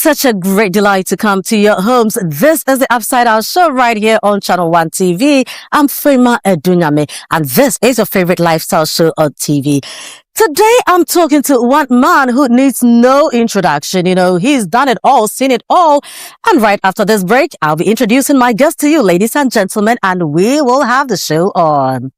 is such a great delight to come to your homes. This is the Upside Down Show right here on Channel 1 TV. I'm Frema Adunyame, and this is your favorite lifestyle show on TV. Today, I'm talking to one man who needs no introduction. You know, he's done it all, seen it all. And right after this break, I'll be introducing my guest to you, ladies and gentlemen, and we will have the show on.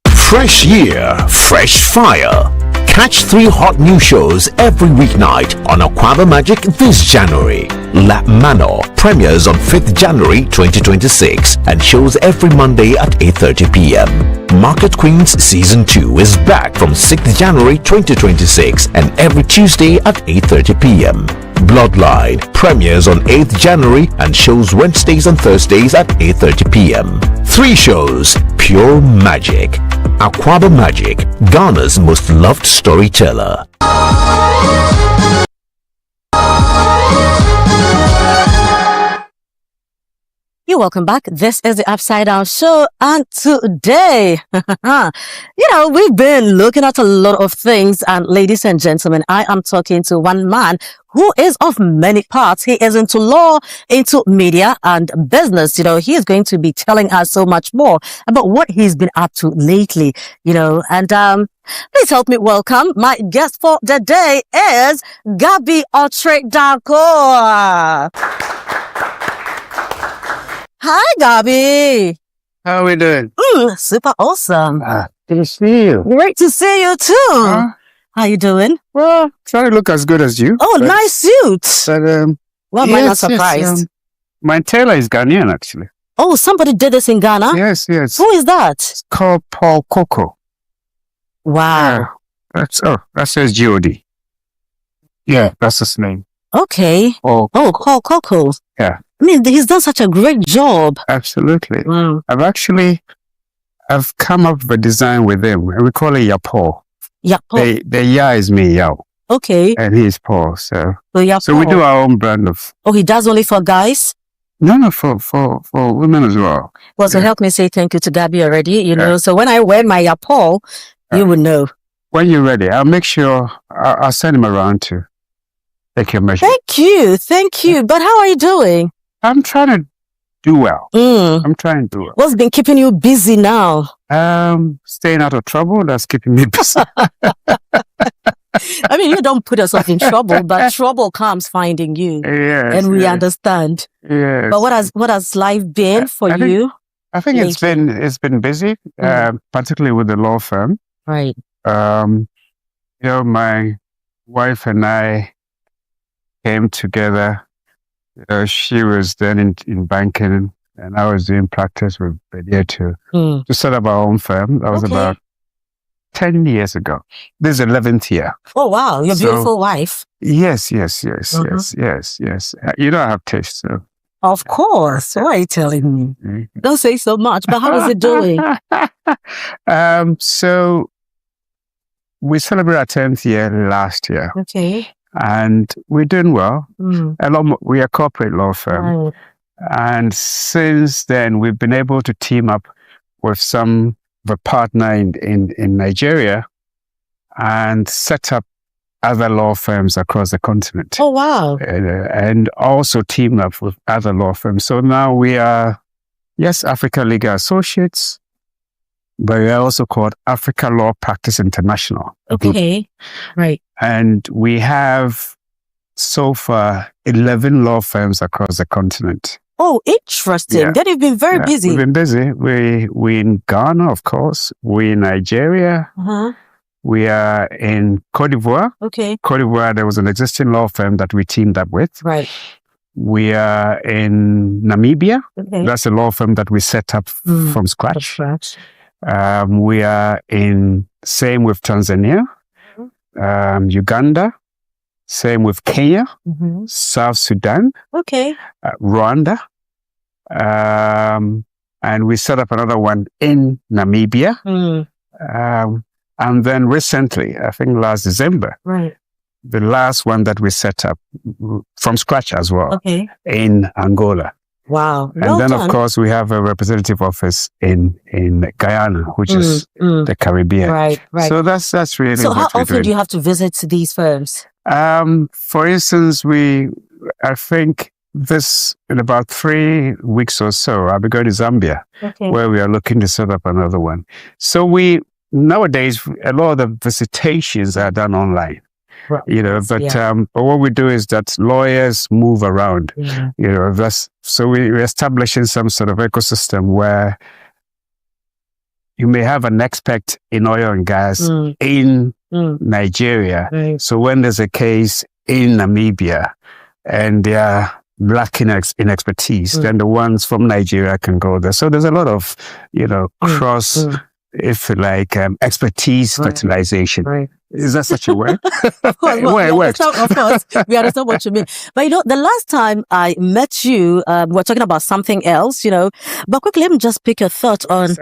Fresh year, fresh fire. Catch 3 hot new shows every weeknight on Aquaba Magic this January. La Manor premieres on 5th January 2026 and shows every Monday at 8:30 p.m. Market Queens Season 2 is back from 6th January 2026 and every Tuesday at 8:30 p.m. Bloodline premieres on 8th January and shows Wednesdays and Thursdays at 8:30 p.m. 3 shows, pure magic. Aquaba Magic, Ghana's most loved storyteller. You're welcome back. This is the Upside Down Show, and today, we've been looking at a lot of things, and ladies and gentlemen, I am talking to one man who is of many parts. He is into law, into media and business. You know, he is going to be telling us so much more about what he's been up to lately, and please help me welcome my guest for the day is Gabby Asare Otchere-Darko. Hi, Gabby. How are we doing? Super awesome. Good to see you. Great to see you too. How you doing? Well, trying to look as good as you. Oh, nice suit. But, well, I'm not surprised. Yes, my tailor is Ghanaian, actually. Oh, somebody did this in Ghana? Yes. Who is that? It's called Paul Coco. Wow. That says G-O-D. Yeah, that's his name. Okay. Paul Coco. Yeah. I mean, he's done such a great job. Absolutely. Wow. I've come up with a design with him. We call it Yapo. Yapo. The Ya is me, Yao. Okay. And he's Paul. So we Yapo. do our own brand of. Oh, he does only for guys? No, for women as well. Well, so help me say thank you to Gabby already, so when I wear my Yapo, you would know. When you're ready, I'll make sure I'll send him around to take your measure. Thank you. But how are you doing? I'm trying to do well. I'm trying to do well. What's been keeping you busy now? Staying out of trouble. That's keeping me busy. I mean, you don't put yourself in trouble, but trouble comes finding you. Yes, and we understand. Yes. But what has life been for you? I think it's been busy, particularly with the law firm. Right. My wife and I came together. She was then in banking, and I was doing practice with Bedia to set up our own firm. That was about 10 years ago. This is 11th year. Oh, wow. Your beautiful wife. Yes. You know I have taste, so. Of course. Why are you telling me? Don't say so much, but how is it doing? So we celebrated our 10th year last year. Okay. And we're doing well. We are a corporate law firm. Right. And since then, we've been able to team up with a partner in Nigeria and set up other law firms across the continent. Oh, wow. And also team up with other law firms. So now we are, Africa Legal Associates, but we are also called Africa Law Practice International. Okay. Right. And we have so far 11 law firms across the continent. Oh, interesting. Yeah. Then you've been very busy. We've been busy. We in Ghana, of course. We in Nigeria. We are in Cote d'Ivoire. Okay. Cote d'Ivoire, there was an existing law firm that we teamed up with. Right. We are in Namibia. Okay. That's a law firm that we set up from scratch. We are same with Tanzania. Uganda, same with Kenya, South Sudan, Rwanda, and we set up another one in Namibia, and then recently, I think last December, the last one that we set up from scratch as well, in Angola. Wow. And then, of course, we have a representative office in Guyana, which is the Caribbean. Right. So that's really So what how we're often doing. do you have to visit these firms? For instance, I think this in about 3 weeks or so, I'll be going to Zambia, where we are looking to set up another one. So nowadays, a lot of the visitations are done online. Right. But what we do is that lawyers move around. So we're establishing some sort of ecosystem where you may have an expert in oil and gas in Nigeria. Right. So when there's a case in Namibia and they are lacking in expertise, then the ones from Nigeria can go there. So there's a lot of, cross, if you like, expertise fertilization. Right. Is that such a word? Of course, it works. Of course, we understand what you mean. But the last time I met you, we were talking about something else, But quickly, let me just pick your thought on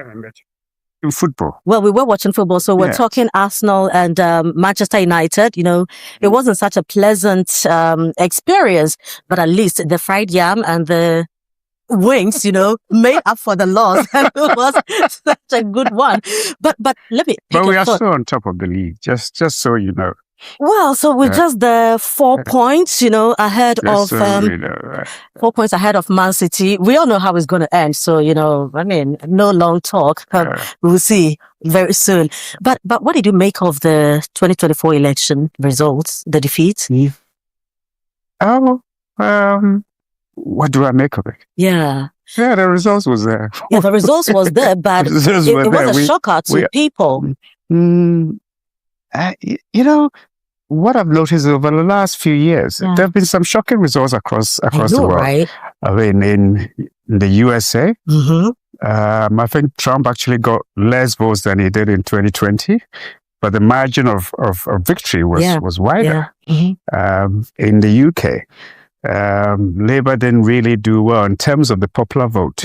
football. Well, we were watching football, so we're talking Arsenal and Manchester United. It wasn't such a pleasant experience, but at least the fried yam and the wings, made up for the loss. And it was such a good one. But let me. But we are still on top of the league, just so you know. Well, so we're just the 4 points, ahead of 4 points ahead of Man City. We all know how it's going to end. So, no long talk. We'll see very soon. But what did you make of the 2024 election results, the defeat? What do I make of it? Yeah. Yeah, the results was there. Yeah, the results was there, but it was a shocker to people. What I've noticed over the last few years, there have been some shocking results across the world. Right? I mean, in the USA, I think Trump actually got less votes than he did in 2020, but the margin of victory was wider. Yeah. In the UK, Labour didn't really do well in terms of the popular vote,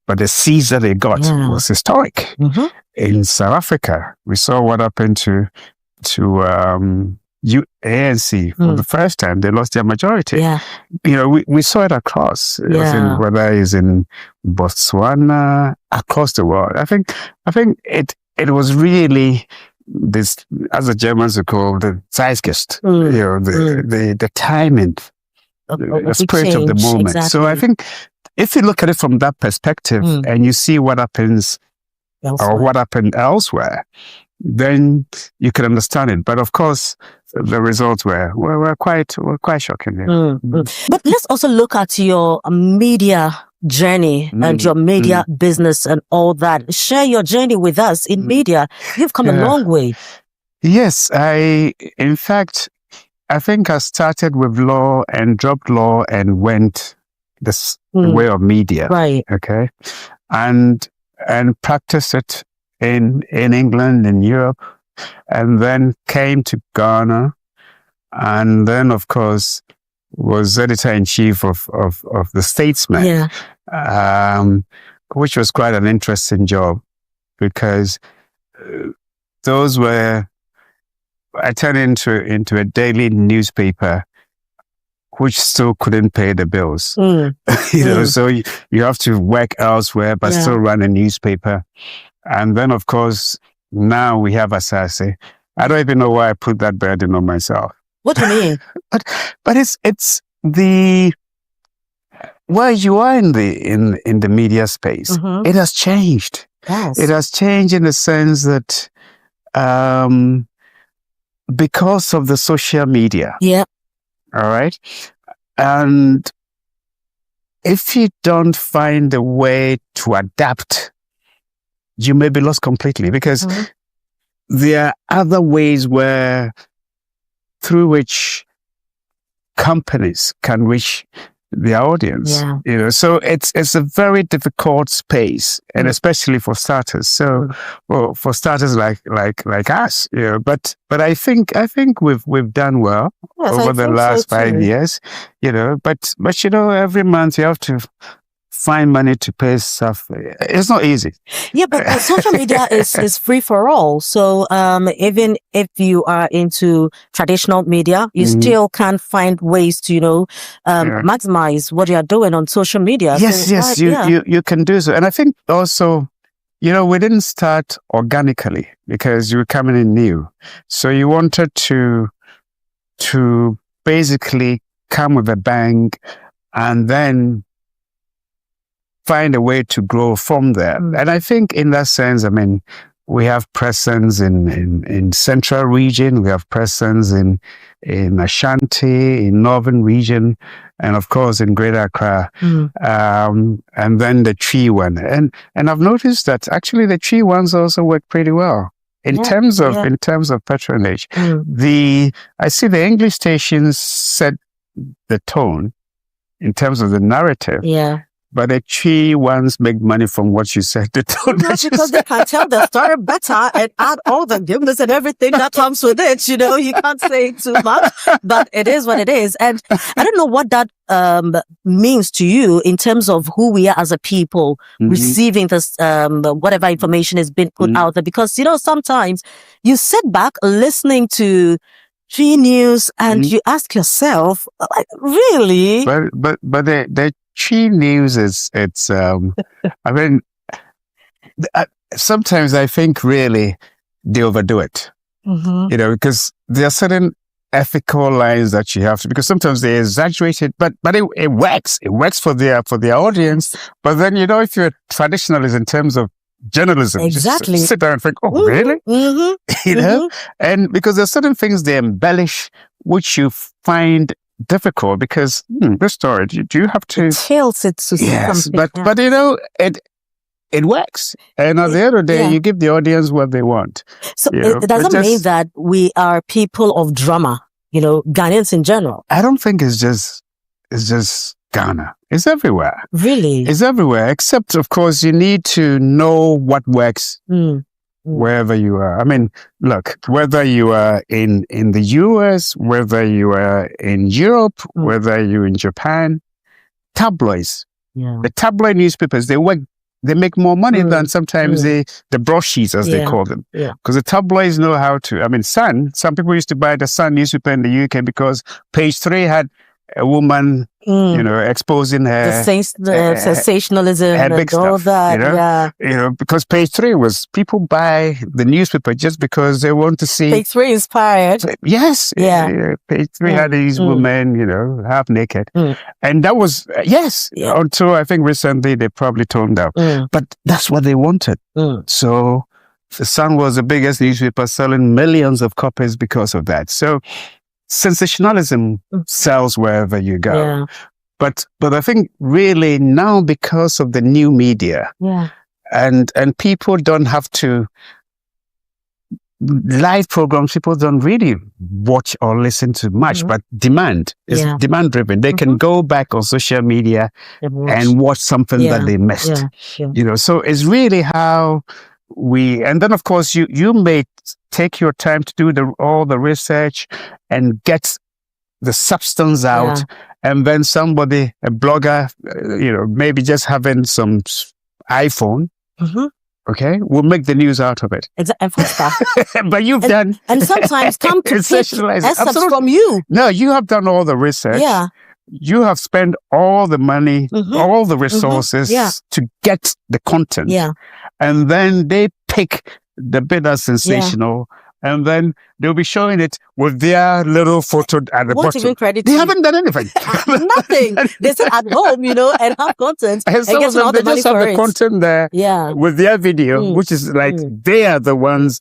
but the seats that they got was historic. In South Africa, we saw what happened to ANC for the first time. They lost their majority. Yeah. We saw it across, whether it's in Botswana, across the world. I think it was really this, as the Germans would call the Zeitgeist, the timing, the spirit of the moment. Exactly. So I think if you look at it from that perspective and you see what happens elsewhere, or what happened elsewhere, then you can understand it. But of course, the results were quite shocking. Yeah. But let's also look at your media journey and your media business and all that. Share your journey with us in media. You've come a long way. Yes, in fact, I think I started with law and dropped law and went this way of media. Right. Okay. And practiced it in England, in Europe, and then came to Ghana, and then, of course, was editor-in-chief of The Statesman, which was quite an interesting job, because I turned into a daily newspaper which still couldn't pay the bills. So you have to work elsewhere, but still run a newspaper. And then, of course, now we have Asase. I don't even know why I put that burden on myself. What do you mean? but it's the where you are in the media space. It has changed. Yes. It has changed in the sense that because of the social media. Yeah. All right. And if you don't find a way to adapt, you may be lost completely, because there are other ways through which companies can reach their audience. Yeah. So it's a very difficult space, and especially for starters. So, well, for starters like us, But I think we've done well over the last 5 years, But every month you have to find money to pay stuff. It's not easy. Yeah, but social media is free for all. So even if you are into traditional media, you still can find ways to maximize what you are doing on social media. Yes, so, you can do so. And I think also, we didn't start organically because you were coming in new. So you wanted to to basically come with a bang and then find a way to grow from there. And I think in that sense, I mean, we have presence in central region, we have presence in Ashanti, in northern region, and of course in Greater Accra, and then the tree one. And I've noticed that actually the tree ones also work pretty well in terms of patronage. I see the English stations set the tone in terms of the narrative. Yeah. But the tree ones make money from what you said. The tone Because they can tell the story better and add all the goodness and everything that comes with it. You know, you can't say too much, but it is what it is. And I don't know what that means to you in terms of who we are as a people receiving this, whatever information has been put out there. Because, you know, sometimes you sit back listening to Tree News and you ask yourself, like, really? But the Tree News it's I mean, sometimes I think really they overdo it, you know, because there are certain ethical lines that you have to, because sometimes they exaggerate it, but it works for their audience. But then, you know, if you're traditionalist in terms of journalism, exactly, just sit down and think, oh, really? You know, and because there's certain things they embellish which you find difficult, because this story, do you have to tilts it to something? But you know, it works, and at the end of the day, you give the audience what they want. So it doesn't mean that we are people of drama, you know, Ghanaians in general. I don't think it's just Ghana. It's everywhere. Really, it's everywhere. Except, of course, you need to know what works. Wherever you are. I mean, look, whether you are in the US, whether you are in Europe, whether you're in Japan, tabloids, the tabloid newspapers, they make more money than sometimes the broadsheets, as they call them. Because the tabloids know how to, I mean, Sun, some people used to buy the Sun newspaper in the UK because page 3 had a woman, you know, exposing her sensationalism her big and all stuff, that. You know, because page 3 was, people buy the newspaper just because they want to see. Page 3 inspired. Yes. Page 3 had these women, you know, half naked. And that was, until I think recently they probably toned down. But that's what they wanted. So the Sun was the biggest newspaper, selling millions of copies because of that. So sensationalism sells wherever you go. But I think really now, because of the new media, and people don't have to live programs, people don't really watch or listen to much, but demand is demand driven. They can go back on social media and watch something that they missed. You know, so it's really how and then of course you may take your time to do all the research and get the substance out, and then somebody, a blogger, you know, maybe just having some iPhone, will make the news out of it. But you've done, and sometimes come to excerpts from you. No, you have done all the research. You have spent all the money, all the resources to get the content. And then they pick the bit that's sensational, and then they'll be showing it with their little photo at the bottom. Even credit they haven't done anything. Nothing. They sit at home, you know, and have content. And some of them, they just have the content there with their video, which is like they are the ones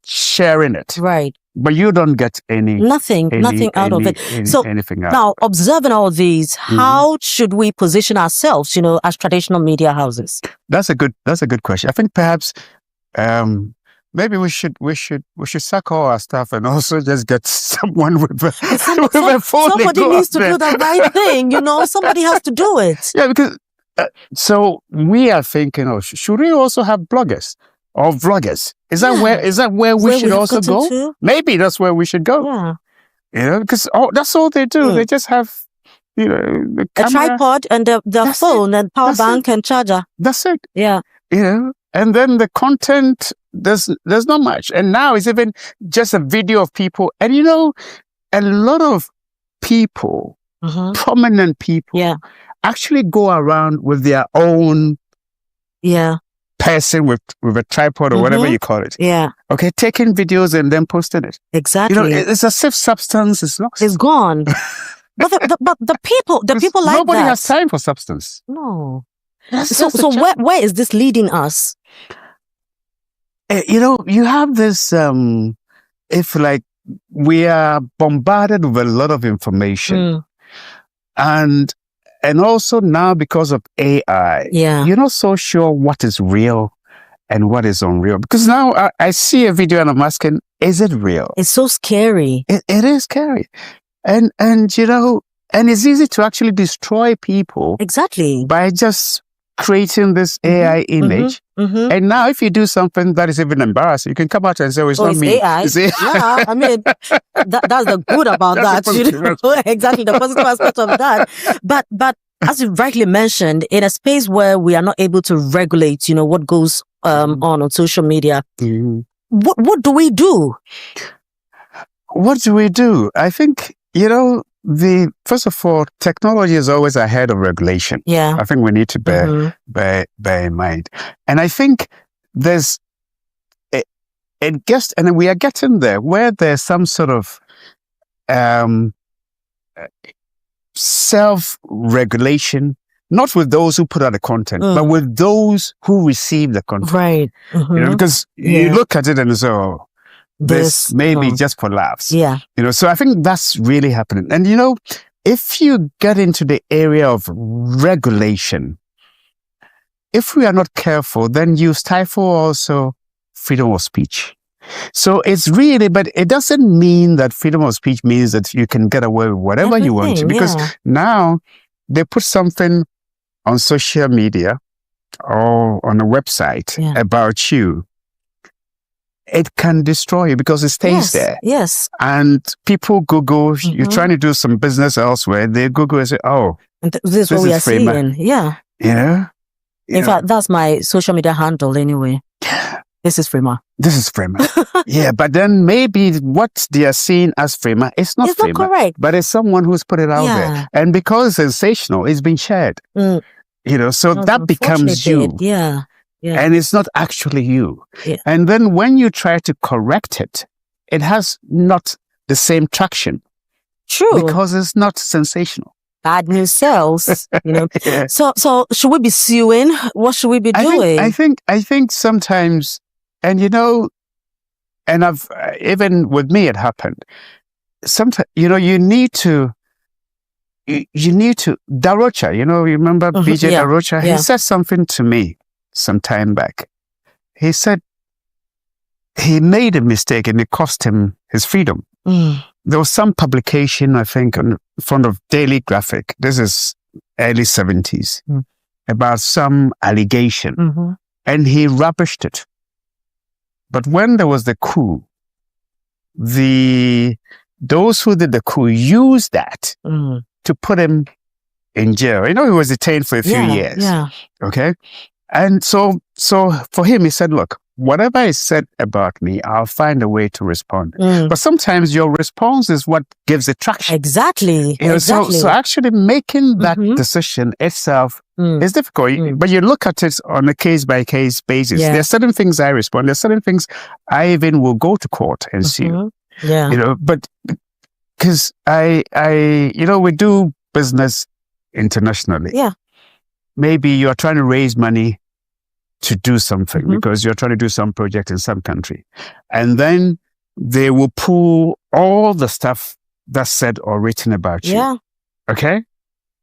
sharing it. Right. But you don't get nothing out of it. So anything out. Now, observing all these, how should we position ourselves, you know, as traditional media houses? That's a good question. I think perhaps maybe we should sack all our stuff and also just get someone with a phone. Somebody needs to do the right thing, you know. Somebody has to do it. Yeah, because so we are thinking, should we also have bloggers or vloggers? Is that where we should also go? To? Maybe that's where we should go. Yeah. You know, because that's all they do. They just have, you know, the camera, a tripod and the phone and power bank and charger. That's it. Yeah. You know, and then the content, there's not much. And now it's even just a video of people. And you know, a lot of people, prominent people, actually go around with their own person with a tripod or whatever you call it. Yeah. Okay, taking videos and then posting it. Exactly. You know, it's as if substance is lost. It's gone. But the people like nobody that. has time for substance. No. That's So where is this leading us? You know, you have this, if like we are bombarded with a lot of information and also now because of AI, you're not so sure what is real and what is unreal. Because now I see a video and I'm asking, is it real? It's so scary. It is scary. And you know, and it's easy to actually destroy people. Exactly. By just creating this AI image. And now if you do something that is even embarrassing, you can come out and say, well, it's not me. AI. It's AI. Yeah, I mean, that's the good about that. You know? Exactly, the positive aspect of that. But as you rightly mentioned, in a space where we are not able to regulate, you know, what goes on social media, what do we do? What do we do? I think, you know, first of all, technology is always ahead of regulation. Yeah. I think we need to bear in mind. And I think there's and we are getting there where there's some sort of self-regulation, not with those who put out the content, but with those who receive the content. Right. You know, because you look at it and say, oh, this may be just for laughs. Yeah. You know, so I think that's really happening. And, you know, if you get into the area of regulation, if we are not careful, then you stifle also freedom of speech. So it's really, but it doesn't mean that freedom of speech means that you can get away with whatever you want to. Because now they put something on social media or on a website about you. It can destroy you because it stays there. Yes. And people Google, you're trying to do some business elsewhere, they Google and say, oh, this is what we are Frema. seeing. Yeah. Yeah. In fact, that's my social media handle anyway. This is Frema. This is Frema. Yeah, but then maybe what they are seeing as Frema is not Frema. It's not correct. But it's someone who's put it out there. And because it's sensational, it's been shared. You know, so that becomes you. Yeah. And it's not actually you. Yeah. And then when you try to correct it, it has not the same traction. True. Because it's not sensational. Bad news sells, you know. So should we be suing? What should we be doing? I think sometimes, and you know, and I've, even with me it happened. Sometimes, you know, you need to, Darocha, you know, you remember BJ Darocha? He said something to me some time back. He said he made a mistake and it cost him his freedom. There was some publication, I think, in front of Daily Graphic. This is early 70s about some allegation and he rubbished it. But when there was the coup, those who did the coup used that to put him in jail. You know, he was detained for a few years. Yeah. Okay. And so for him, he said, look, whatever is said about me, I'll find a way to respond. But sometimes your response is what gives it traction. Exactly. You know, so actually making that decision itself is difficult. But you look at it on a case-by-case basis. There are certain things I respond. There are certain things I even will go to court and sue. Yeah. You know, but because you know, we do business internationally. Yeah. Maybe you're trying to raise money to do something because you're trying to do some project in some country. And then they will pull all the stuff that's said or written about you. Yeah. Okay?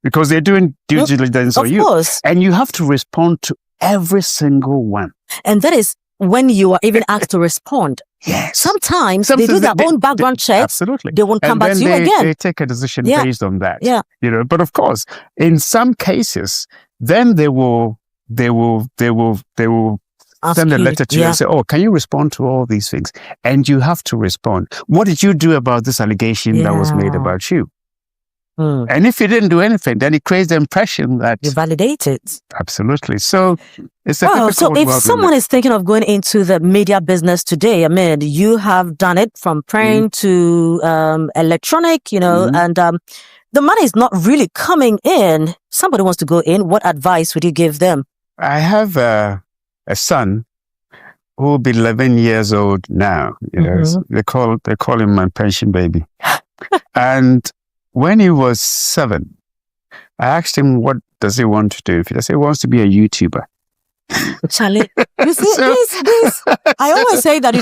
Because they're doing due diligence on you. Of course. And you have to respond to every single one. And that is when you are even asked to respond. Yes. Sometimes they do their own background checks. Absolutely. They won't come back to you again. They take a decision based on that. Yeah. You know, but of course, in some cases, then they will send a letter to you and say, oh, can you respond to all these things? And you have to respond. What did you do about this allegation that was made about you? And if you didn't do anything, then it creates the impression that you validate it. Absolutely. So it's a difficult so if someone is thinking of going into the media business today, I mean, you have done it from print to electronic, you know, and the money is not really coming in. Somebody wants to go in. What advice would you give them? I have a son who will be 11 years old now. You know, they call him my pension baby. And when he was 7, I asked him, what does he want to do? He said he wants to be a YouTuber. Charlie, you see, this, I always say that,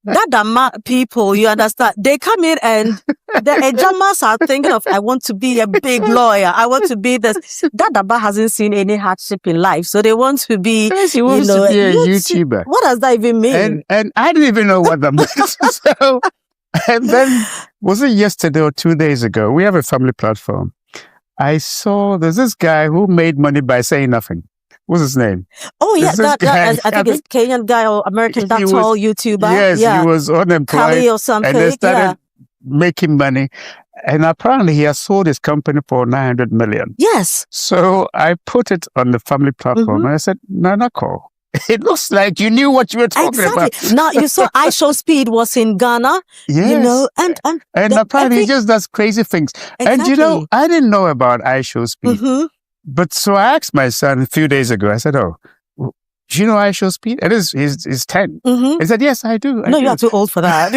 that people, you understand, they come in and the Ejamas are thinking of, I want to be a big lawyer. I want to be this. That Daba hasn't seen any hardship in life. So they want to be, he wants to be a YouTuber. What does that even mean? And I didn't even know what that meant. So, and then, was it yesterday or 2 days ago? We have a family platform. I saw there's this guy who made money by saying nothing. What's his name? Oh, yeah, I think it's Kenyan guy or American, that tall YouTuber. Yes, he was unemployed. Kali or something. And they started making money. And apparently he has sold his company for 900 million. Yes. So I put it on the family platform and I said, Nanako, it looks like you knew what you were talking about. Now, you saw iShowSpeed was in Ghana. Yes. And apparently he just does crazy things. Exactly. And I didn't know about iShowSpeed. But so I asked my son a few days ago, I said, do you know iShowSpeed? It is, he's 10. He said, yes, I do. No, you're too old for that.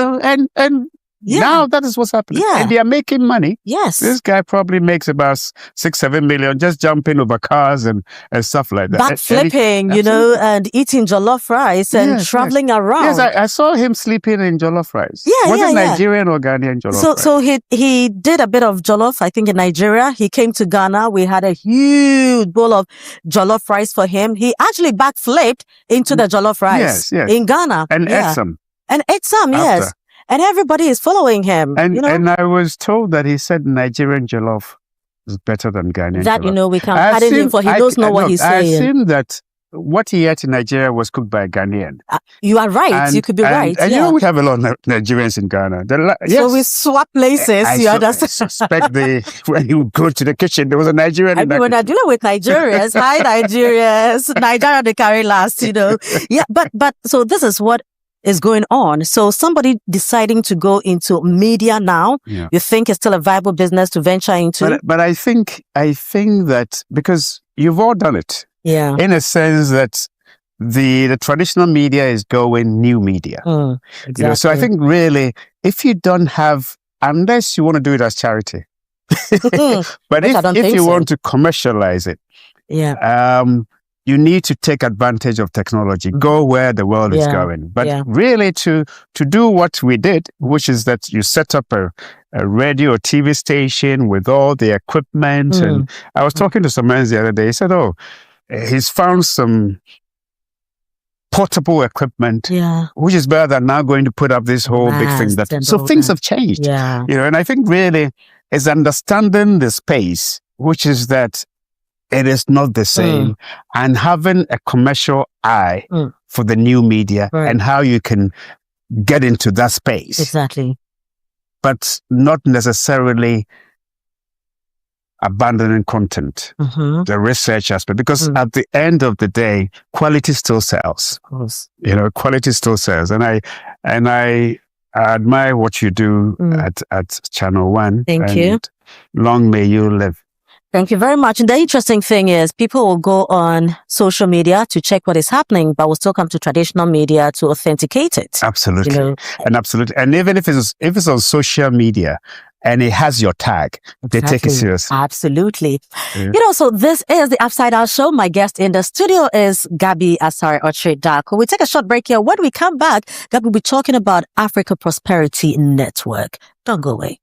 And now that is what's happening. Yeah. And they are making money. Yes. This guy probably makes about 6-7 million just jumping over cars and stuff like that. Backflipping, and eating jollof rice and traveling around. Yes, I saw him sleeping in jollof rice. Yeah, Was it Nigerian or Ghanaian jollof rice? So he did a bit of jollof, I think, in Nigeria. He came to Ghana. We had a huge bowl of jollof rice for him. He actually backflipped into the jollof rice in Ghana. And ate some. And ate some, yes. And everybody is following him. And I was told that he said Nigerian jollof is better than Ghanaian that, jollof. We can credit him for he knows not what he's saying. I assume that what he ate in Nigeria was cooked by a Ghanaian. You are right. You could be right. And we have a lot of Nigerians in Ghana. So we swap places. I suspect when you go to the kitchen, there was a Nigerian in when I deal with Nigerians, hi Nigerians, Nigeria they carry last, Yeah, but so this is what is going on. So somebody deciding to go into media now, you think it's still a viable business to venture into? But I think that because you've all done it. Yeah. In a sense that the traditional media is going new media. Exactly. So I think really, if you don't have, unless you want to do it as charity, but if you want to commercialize it, you need to take advantage of technology, go where the world is going. But really to do what we did, which is that you set up a radio or TV station with all the equipment. And I was talking to some man the other day. He said, he's found some portable equipment, which is better than now going to put up this whole big thing. So things have changed. And I think really is understanding the space, which is that it is not the same, and having a commercial eye for the new media and how you can get into that space. Exactly. But not necessarily abandoning content, the research aspect, because at the end of the day, quality still sells. Of course. Quality still sells. And I admire what you do at Channel One. Thank you. Long may you live. Thank you very much. And the interesting thing is people will go on social media to check what is happening, but will still come to traditional media to authenticate it. Absolutely. And even if it's on social media and it has your tag, they take it seriously. Absolutely. So this is the Upside Down Show. My guest in the studio is Gabby Asare Otchere-Darko. We take a short break here. When we come back, Gabby will be talking about Africa Prosperity Network. Don't go away.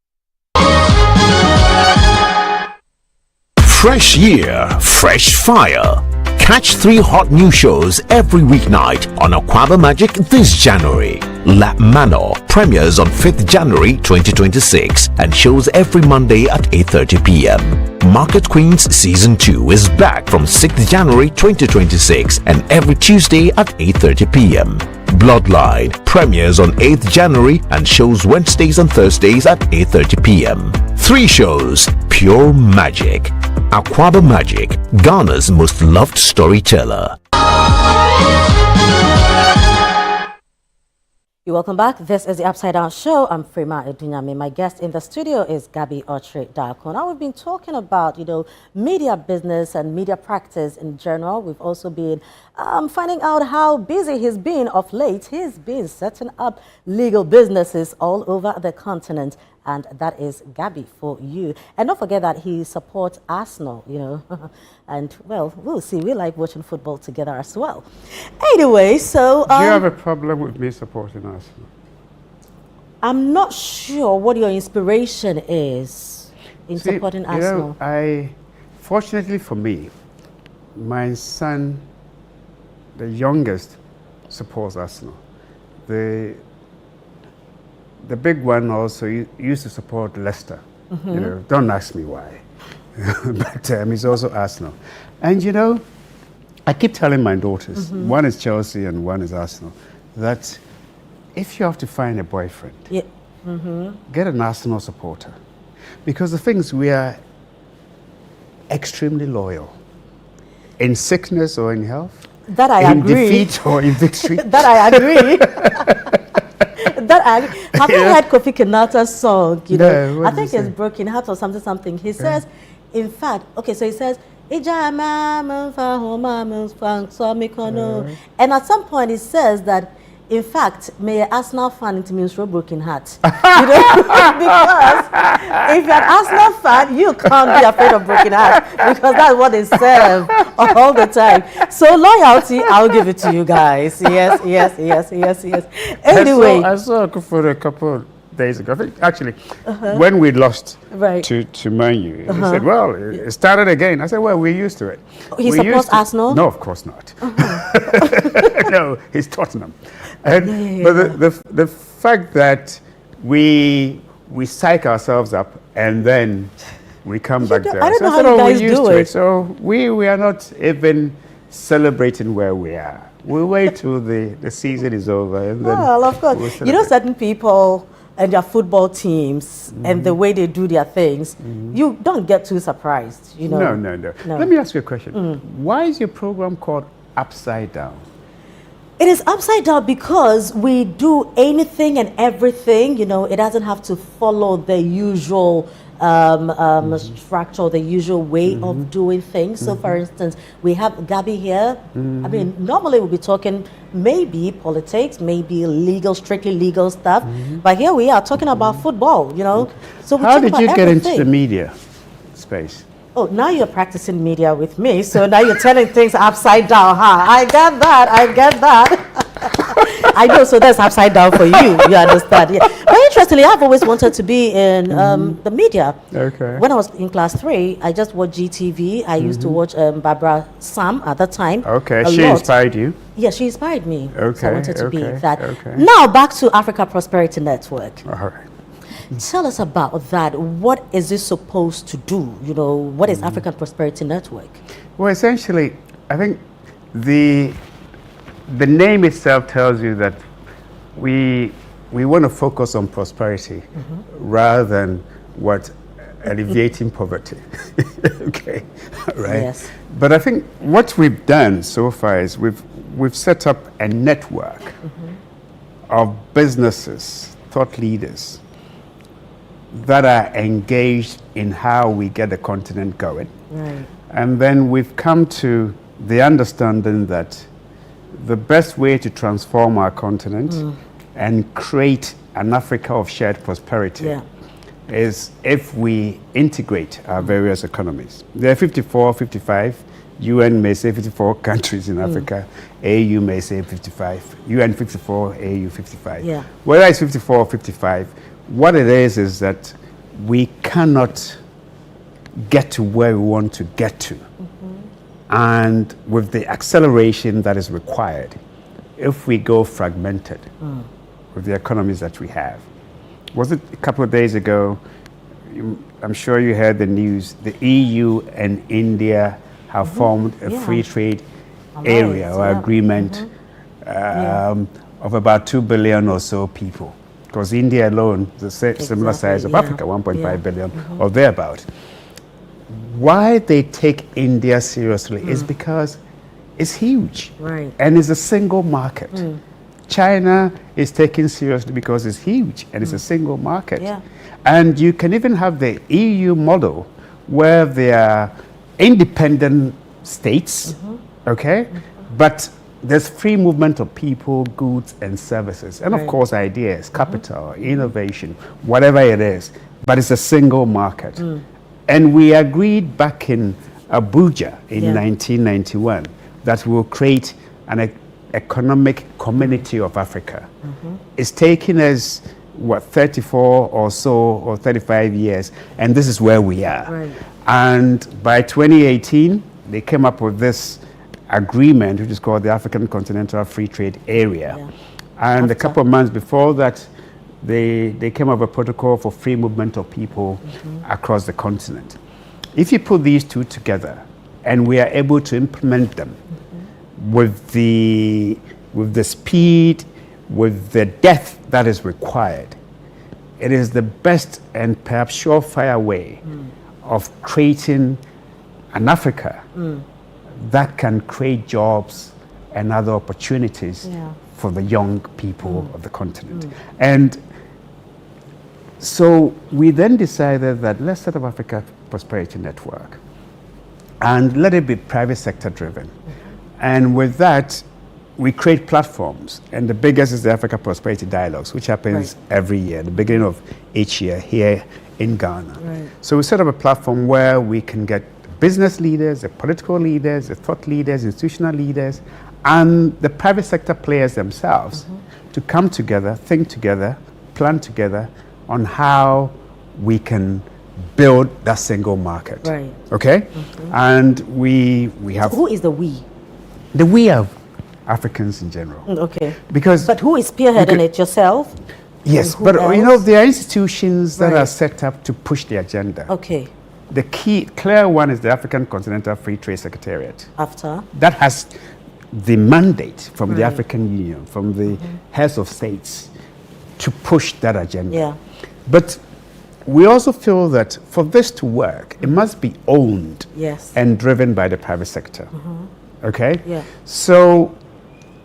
Fresh year, fresh fire. Catch 3 hot new shows every weeknight on Aquaba Magic this January. La Manor premieres on 5th January 2026 and shows every Monday at 8:30 p.m. Market Queens Season 2 is back from 6th January 2026 and every Tuesday at 8:30 p.m. Bloodline premieres on 8th January and shows Wednesdays and Thursdays at 8:30 p.m. 3 shows, pure magic. Aquaba Magic, Ghana's most loved storyteller. You're welcome back. This is the Upside Down Show. I'm Frema Adunyame. My guest in the studio is Gabby Asare-Darko. Now we've been talking about, media business and media practice in general. We've also been finding out how busy he's been of late. He's been setting up legal businesses all over the continent. And that is Gabby for you. And don't forget that he supports Arsenal, and well, we'll see. We like watching football together as well. Anyway, so... Do you have a problem with me supporting Arsenal? I'm not sure what your inspiration is in supporting Arsenal. Fortunately for me, my son, the youngest, supports Arsenal. The big one also used to support Leicester. Don't ask me why. But he's also Arsenal. And I keep telling my daughters, one is Chelsea and one is Arsenal, that if you have to find a boyfriend, get an Arsenal supporter. Because the thing is, we are extremely loyal. In sickness or in health. That I agree. In defeat or in victory. That I agree. Have you heard Kofi Kinata's song? No, I think it's Broken Heart or something. He says, in fact, so he says, and at some point he says that, in fact, may an Arsenal fan, it means broken heart. Because if you're an Arsenal fan, you can't be afraid of broken heart, because that's what they serve all the time. So loyalty, I'll give it to you guys. Yes. Anyway. I saw for a couple of days ago, I think actually, when we lost to Man U, he said, well, it started again. I said, well, we're used to it. He supports Arsenal? No, of course not. No, he's Tottenham. But the fact that we psych ourselves up and then we come back down. I don't know how you guys do it. So we are not even celebrating where we are. We'll wait till the season is over. And then well, of course. Certain people and their football teams and the way they do their things, you don't get too surprised. No. Let me ask you a question. Why is your program called Upside Down? It is upside down because we do anything and everything. It doesn't have to follow the usual structure, the usual way of doing things. So, for instance, we have Gabby here. I mean, normally we'll be talking maybe politics, maybe strictly legal stuff. But here we are talking about football, So how did you get into the media space? Oh, now you're practicing media with me, so now you're telling things upside down, huh? I get that. I know, so that's upside down for you, you understand. Yeah. But interestingly, I've always wanted to be in the media. Okay. When I was in class 3, I just watched GTV. I used to watch Barbara Sam at that time. Okay, she inspired you? Yeah, she inspired me. Okay, so I wanted to be that. Okay. Now, back to Africa Prosperity Network. All right. Tell us about that. What is this supposed to do? What is African Prosperity Network? Well, essentially, I think the name itself tells you that we want to focus on prosperity rather than alleviating poverty. Okay, right? Yes. But I think what we've done so far is we've set up a network of businesses, thought leaders, that are engaged in how we get the continent going. Right. And then we've come to the understanding that the best way to transform our continent and create an Africa of shared prosperity is if we integrate our various economies. There are 54, 55. UN may say 54 countries in Africa. AU may say 55. UN 54, AU 55. Yeah. Whether it's 54 or 55, what it is that we cannot get to where we want to get to. And with the acceleration that is required, if we go fragmented with the economies that we have. Was it a couple of days ago, I'm sure you heard the news, the EU and India have formed a free trade area or agreement of about 2 billion or so people. Because India alone is the similar size of Africa, 1.5 billion or thereabout. Why they take India seriously is because it's huge and it's a single market. China is taken seriously because it's huge and it's a single market. Yeah. And you can even have the EU model where they are independent states, okay? But there's free movement of people, goods, and services. And of course, ideas, capital, innovation, whatever it is. But it's a single market. And we agreed back in Abuja in 1991 that we'll create an economic community of Africa. It's taken us, what, 34 or so, or 35 years, and this is where we are. Right. And by 2018, they came up with this agreement, which is called the African Continental Free Trade Area. Yeah. And a couple of months before that, they came up with a protocol for free movement of people across the continent. If you put these two together, and we are able to implement them with the speed, with the depth that is required, it is the best and perhaps surefire way of creating an Africa that can create jobs and other opportunities for the young people of the continent. And so we then decided that let's set up Africa Prosperity Network and let it be private sector driven. And with that, we create platforms, and the biggest is the Africa Prosperity Dialogues, which happens every year, the beginning of each year here in Ghana. So we set up a platform where we can get business leaders, the political leaders, the thought leaders, institutional leaders, and the private sector players themselves to come together, think together, plan together on how we can build that single market. Okay? And we have... So who is the we? The we are Africans in general. Okay. Because... But who is spearheading it? Yourself? Yes, but you know, there are institutions that are set up to push the agenda. Okay. The key, clear one is the African Continental Free Trade Secretariat. After? That has the mandate from the African Union, from the heads of states, to push that agenda. Yeah. But we also feel that for this to work, it must be owned and driven by the private sector. Okay? Yeah. So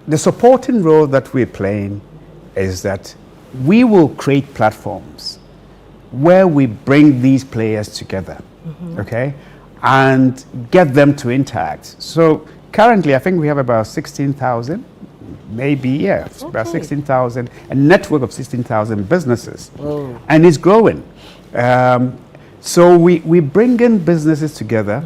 the supporting role that we're playing is that we will create platforms where we bring these players together, okay, and get them to interact. So currently, I think we have about 16,000, maybe, about 16,000, a network of 16,000 businesses, and it's growing. So we bring in businesses together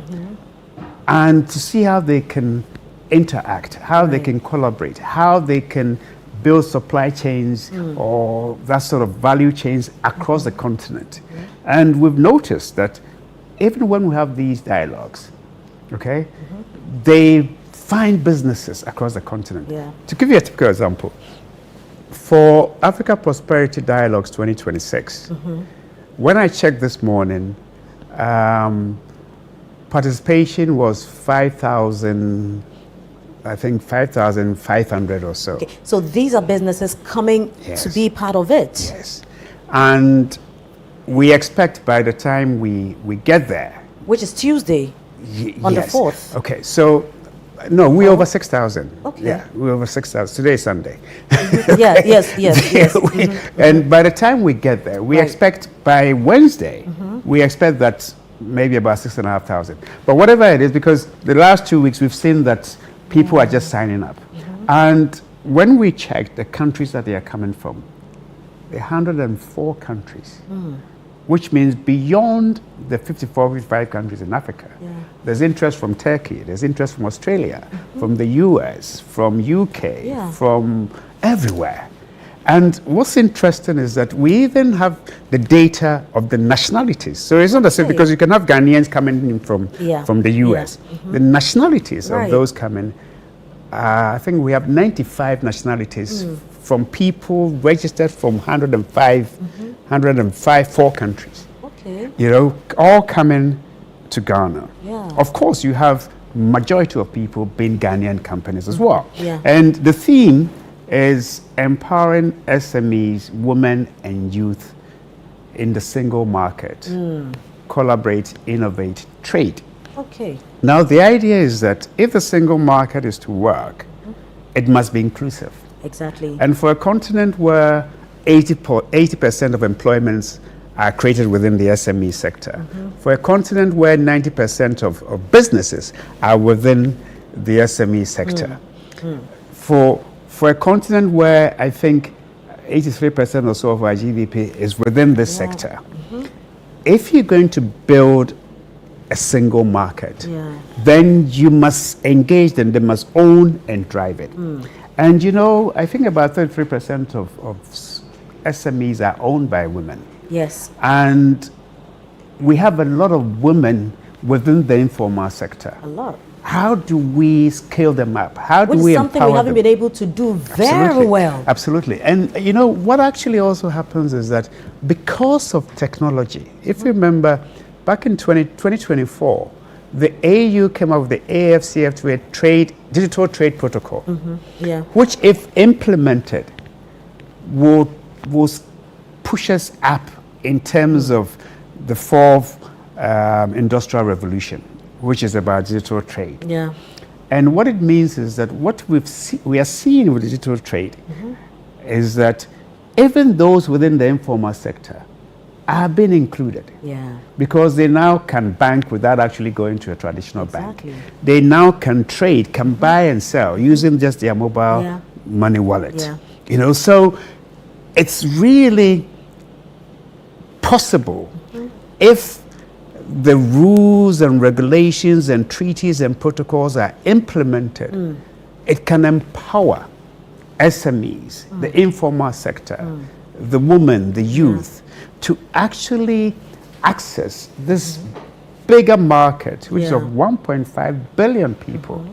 and to see how they can interact, how they can collaborate, how they can build supply chains or that sort of value chains across the continent. And we've noticed that even when we have these dialogues, okay, they find businesses across the continent. To give you a typical example, for Africa Prosperity Dialogues 2026, when I checked this morning, participation was 5,000, I think 5,500 or so. Okay. So these are businesses coming to be part of it. Yes. And we expect by the time we get there. Which is Tuesday on the 4th. Okay. So, no, we're over 6,000. Okay. Yeah, we're over 6,000. Today is Sunday. Yes. And by the time we get there, we expect by Wednesday, we expect that maybe about 6,500. But whatever it is, because the last 2 weeks we've seen that people are just signing up. And when we check the countries that they are coming from, there are 104 countries, which means beyond the 54, 55 countries in Africa. There's interest from Turkey, there's interest from Australia, from the US, from UK, from everywhere. And what's interesting is that we even have the data of the nationalities. So it's not the same because you can have Ghanaians coming in from the US. The nationalities of those coming, I think we have 95 nationalities from people registered from 104 countries. Okay. You know, all coming to Ghana. Yeah. Of course, you have majority of people being Ghanaian companies as well. Yeah. And the theme is empowering SMEs, women and youth in the single market. Collaborate, innovate, trade. Okay. Now the idea is that if the single market is to work, it must be inclusive. Exactly. And for a continent where 80% of employments are created within the SME sector, for a continent where 90% of businesses are within the SME sector, for a continent where I think 83% or so of our GDP is within this sector, if you're going to build a single market, then you must engage them, they must own and drive it. And you know, I think about 33% of SMEs are owned by women. Yes. And we have a lot of women within the informal sector. A lot. How do we scale them up? How do we empower them? Which is something we haven't been able to do very well. Absolutely. And you know, what actually also happens is that because of technology, if you remember, back in 2024, the AU came up with the AFCFTA digital trade protocol, which if implemented will push us up in terms of the fourth industrial revolution, which is about digital trade. Yeah. And what it means is that what we are seeing with digital trade is that even those within the informal sector are being included. Yeah. Because they now can bank without actually going to a traditional bank. They now can trade, can buy and sell using just their mobile money wallet. Yeah. You know, so it's really possible if the rules and regulations and treaties and protocols are implemented, it can empower SMEs, the informal sector, the women, the youth, to actually access this bigger market, which is of 1.5 billion people.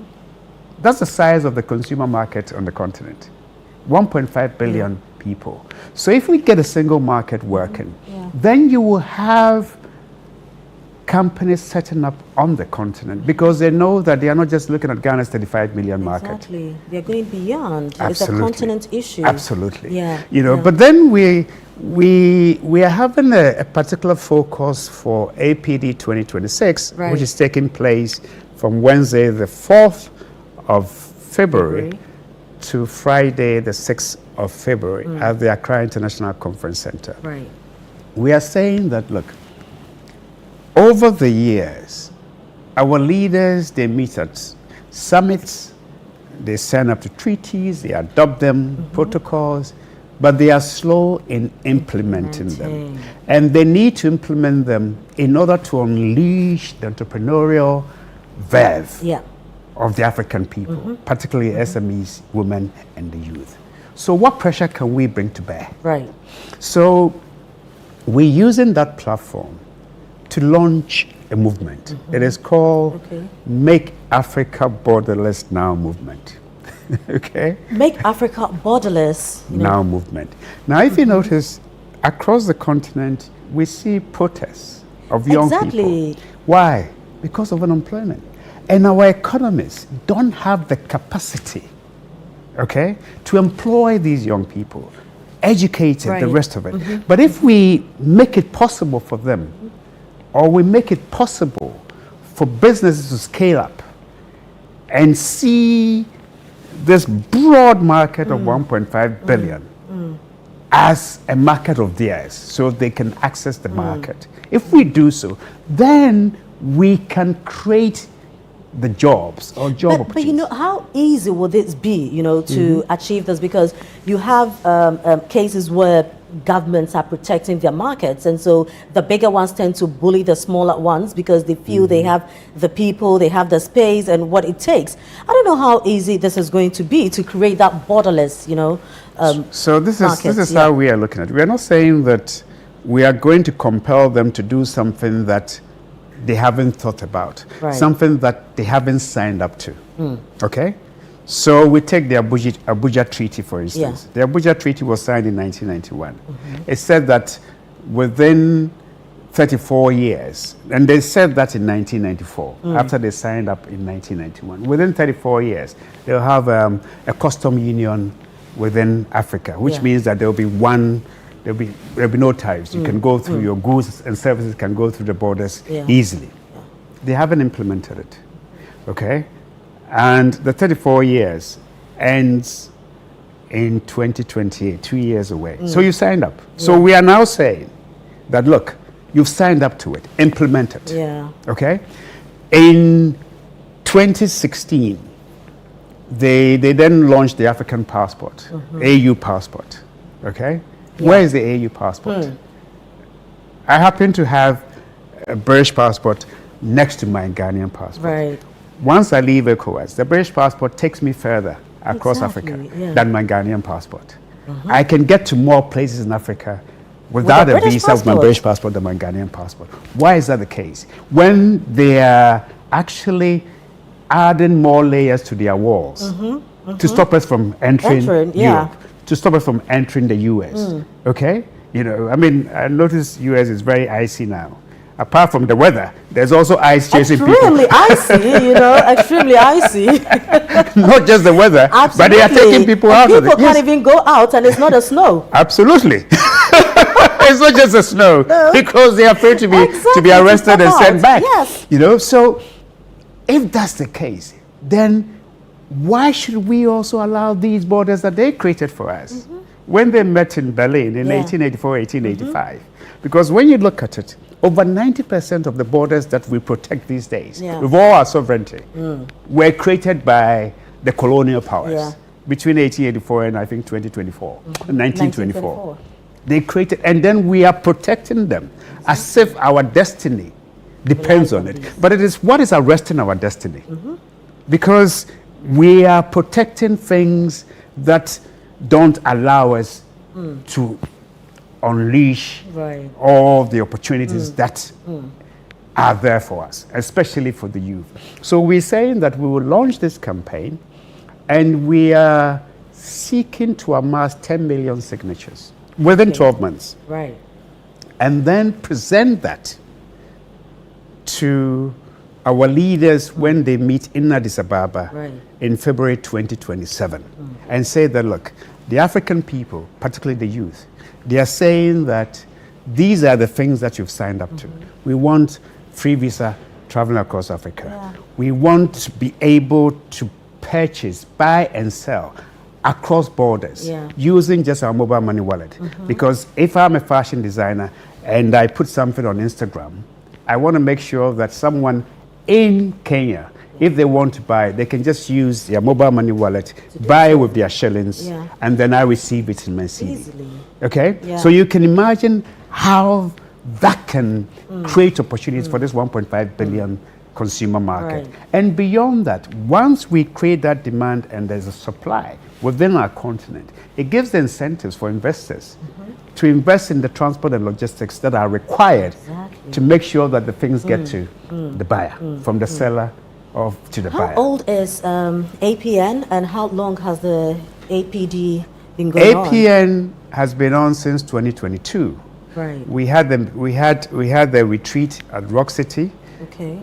That's the size of the consumer market on the continent. 1.5 billion people. So if we get a single market working, then you will have companies setting up on the continent because they know that they are not just looking at Ghana's 35 million market. Exactly. They're going beyond. Absolutely. It's a continent issue. Absolutely. Yeah. You know, but then we are having a particular focus for APD 2026, which is taking place from Wednesday, the 4th of February to Friday, the 6th of February at the Accra International Conference Center. Right. We are saying that, look, over the years, our leaders, they meet at summits, they sign up to treaties, they adopt them, protocols, but they are slow in implementing them. And they need to implement them in order to unleash the entrepreneurial verve of the African people, particularly SMEs, women, and the youth. So what pressure can we bring to bear? Right. So we're using that platform to launch a movement. It is called Make Africa Borderless Now movement. Okay? Make Africa Borderless Now movement. Now, if you notice, across the continent, we see protests of young people. Why? Because of unemployment. And our economists don't have the capacity, okay, to employ these young people, educate the rest of it. But if we make it possible for them, or we make it possible for businesses to scale up and see this broad market of 1.5 billion as a market of theirs, so they can access the market. If we do so, then we can create the jobs or job opportunities. But you know, how easy will this be, you know, to achieve this? Because you have cases where governments are protecting their markets, and so the bigger ones tend to bully the smaller ones because they feel they have the people, they have the space and what it takes. I don't know how easy this is going to be to create that borderless, you know, so this is how we are looking at it. We are not saying that we are going to compel them to do something that they haven't thought about, something that they haven't signed up to. Okay? So we take the Abuja Treaty, for instance. The Abuja Treaty was signed in 1991. It said that within 34 years, and they said that in 1994, after they signed up in 1991. Within 34 years, they'll have a custom union within Africa, which means that there'll be no tariffs. You can go through your goods and services can go through the borders easily. They haven't implemented it. Okay? And the 34 years ends in 2028, 2 years away. So you signed up. So we are now saying that, look, you've signed up to it, implement it. Yeah. Okay? In 2016, they then launched the African passport, AU passport. Okay? Where is the AU passport? I happen to have a British passport next to my Ghanaian passport. Right. Once I leave ECOWAS, the British passport takes me further across Africa than my Ghanaian passport. I can get to more places in Africa without a visa with my British passport than my Ghanaian passport. Why is that the case? When they are actually adding more layers to their walls to stop us from entering Europe, to stop us from entering the US. Okay? You know, I mean, I notice US is very icy now. Apart from the weather, there's also ice chasing people. Extremely icy, you know, extremely icy. Not just the weather, but they are taking people out of it. People can't even go out and it's not a snow. Absolutely. It's not just the snow, because they are afraid to be arrested and sent back. Yes. You know, so if that's the case, then why should we also allow these borders that they created for us? When they met in Berlin in 1884, 1885, because when you look at it, over 90% of the borders that we protect these days, with all our sovereignty, were created by the colonial powers between 1884 and I think 1924. They created, and then we are protecting them as if our destiny depends on it. But it is what is arresting our destiny. Because we are protecting things that don't allow us to unleash all the opportunities that are there for us, especially for the youth. So we're saying that we will launch this campaign, and we are seeking to amass 10 million signatures within 12 months. Right. And then present that to our leaders when they meet in Addis Ababa in February 2027, and say that, look, the African people, particularly the youth, they are saying that these are the things that you've signed up to. We want free visa traveling across Africa. We want to be able to purchase, buy and sell across borders using just our mobile money wallet. Because if I'm a fashion designer and I put something on Instagram, I want to make sure that someone in Kenya, if they want to buy, they can just use their mobile money wallet, buy with their shillings, and then I receive it in my CD. Easily. Okay? So you can imagine how that can create opportunities for this 1.5 billion consumer market. And beyond that, once we create that demand and there's a supply within our continent, it gives the incentives for investors to invest in the transport and logistics that are required to make sure that the things get to the buyer, from the seller to the buyer. How old is APN, and how long has the APD been going on? APN has been on since 2022. Right. We had the retreat at Rock City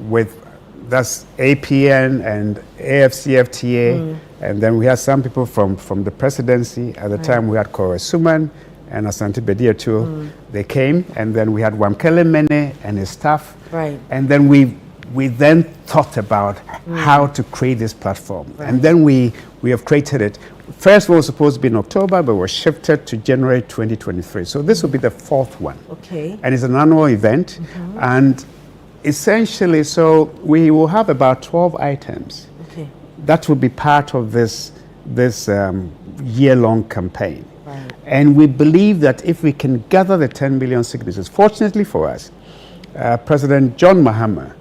with that's APN and AFCFTA, and then we had some people from the presidency at the time. We had Kore Suman and Asante Bediatu. They came, and then we had Wamkele Mene and his staff. Right. And then we then thought about how to create this platform, and then we have created it. First one was supposed to be in October, but was shifted to January 2023. So this will be the fourth one. Okay. And it's an annual event, and essentially, so we will have about 12 items. Okay. That will be part of this year-long campaign. Right. And we believe that if we can gather the 10 million signatures, fortunately for us, President John Mahama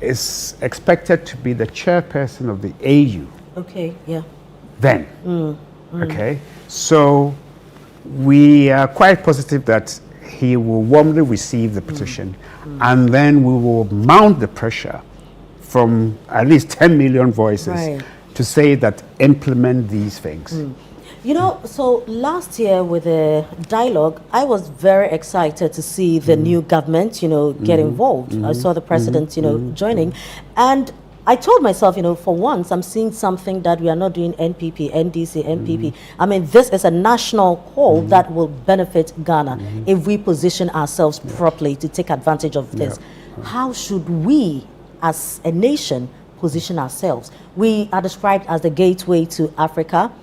is expected to be the chairperson of the AU. Okay, yeah. Then. Okay. So we are quite positive that he will warmly receive the petition, and then we will mount the pressure from at least 10 million voices to say that implement these things. You know, so last year with the dialogue, I was very excited to see the new government, you know, get involved. I saw the president, you know, joining. And I told myself, you know, for once, I'm seeing something that we are not doing NPP, NDC, MPP. I mean, this is a national call that will benefit Ghana if we position ourselves properly to take advantage of this. How should we, as a nation, position ourselves? We are described as the gateway to Africa.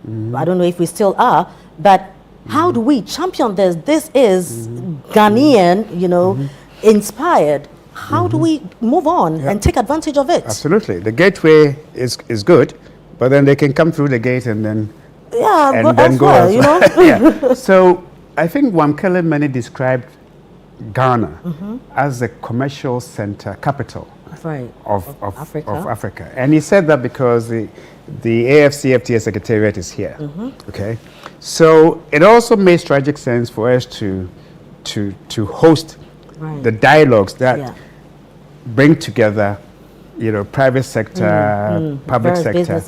I don't know if we still are, but how do we champion this? This is Ghanaian, inspired. How do we move on and take advantage of it? Absolutely. The gateway is good, but then they can come through the gate and then go elsewhere. So I think Wamkele Mene described Ghana as the commercial center capital of Africa. And he said that because the AFCFTA Secretariat is here. Okay, so it also makes tragic sense for us to host the dialogues that bring together, private sector, public sector.